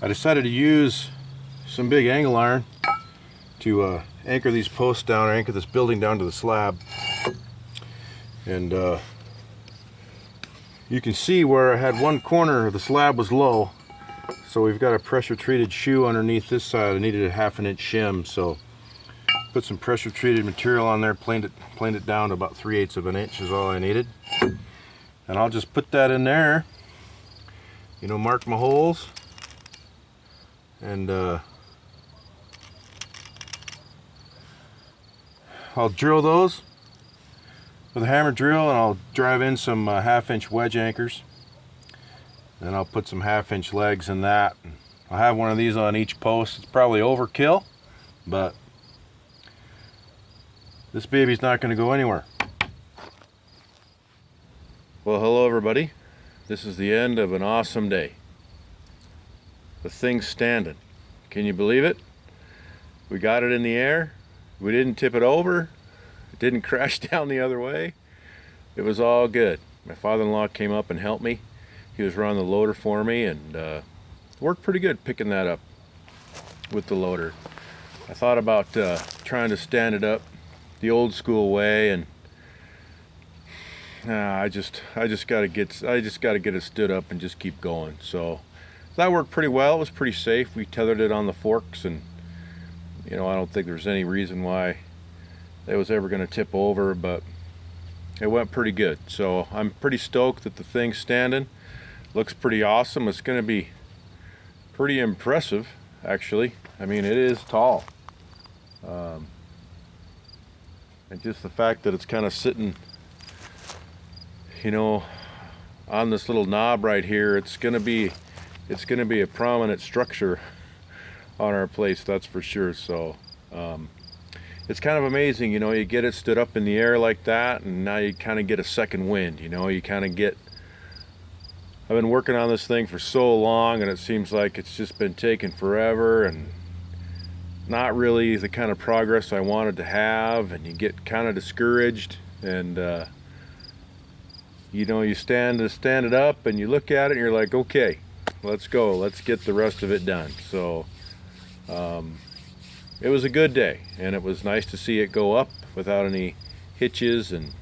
I decided to use some big angle iron to anchor these posts down, or anchor this building down to the slab. And you can see where I had one corner of the slab was low, so we've got a pressure treated shoe underneath this side. I needed a 1/2 inch shim, so put some pressure treated material on there, planed it down to about 3/8 of an inch is all I needed. And I'll just put that in there, you know, mark my holes, and I'll drill those with a hammer drill, and I'll drive in some 1/2 inch wedge anchors. Then I'll put some 1/2 inch legs in that. I'll have one of these on each post. It's probably overkill, but this baby's not going to go anywhere. Well, hello everybody. This is the end of an awesome day. The thing's standing. Can you believe it? We got it in the air. We didn't tip it over. It didn't crash down the other way. It was all good. My father-in-law came up and helped me. He was running the loader for me, and worked pretty good picking that up with the loader. I thought about trying to stand it up the old school way, and I just gotta get it stood up and just keep going. So that worked pretty well. It was pretty safe. We tethered it on the forks, and you know, I don't think there's any reason why it was ever going to tip over, but it went pretty good. So I'm pretty stoked that the thing's standing. Looks pretty awesome. It's going to be pretty impressive, actually. I mean, it is tall. And just the fact that it's kind of sitting, you know, on this little knob right here, it's going to be a prominent structure on our place, that's for sure. So it's kind of amazing, you know, you get it stood up in the air like that, and now you kind of get a second wind, you know. You kind of get, I've been working on this thing for so long, and it seems like it's just been taking forever and not really the kind of progress I wanted to have, and you get kind of discouraged. And you know, you stand it up and you look at it and you're like, okay, let's go. Let's get the rest of it done. So it was a good day, and it was nice to see it go up without any hitches. And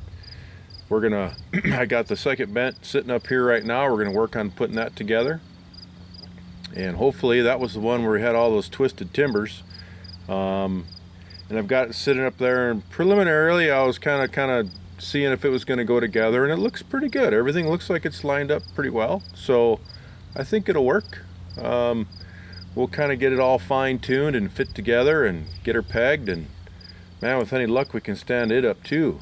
we're gonna I got the second bent sitting up here right now. We're gonna work on putting that together, and hopefully that was the one where we had all those twisted timbers. And I've got it sitting up there, and preliminarily I was kind of seeing if it was going to go together, and it looks pretty good. Everything looks like it's lined up pretty well, so I think it'll work. We'll kind of get it all fine-tuned and fit together and get her pegged, and man, with any luck we can stand it up too.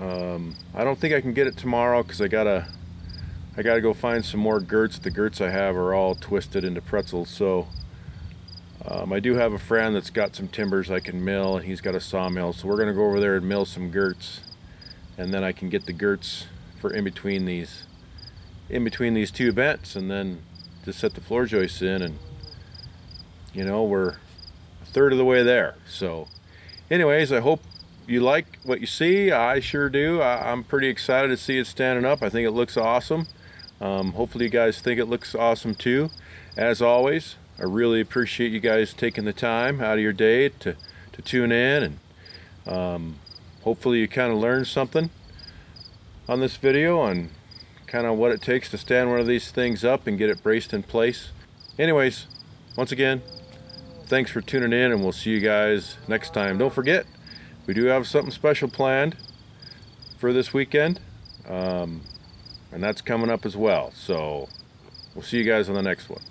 I don't think I can get it tomorrow because I gotta go find some more girts. The girts I have are all twisted into pretzels, so I do have a friend that's got some timbers I can mill, and he's got a sawmill, so we're going to go over there and mill some girts, and then I can get the girts for in between these two bents, and then just set the floor joists in, and you know, we're a third of the way there. So anyways, I hope you like what you see. I sure do. I'm pretty excited to see it standing up. I think it looks awesome. Hopefully you guys think it looks awesome too. As always, I really appreciate you guys taking the time out of your day to tune in, and hopefully you kind of learned something on this video on kind of what it takes to stand one of these things up and get it braced in place. Anyways, once again, thanks for tuning in, and we'll see you guys next time. Don't forget, we do have something special planned for this weekend, and that's coming up as well. So we'll see you guys on the next one.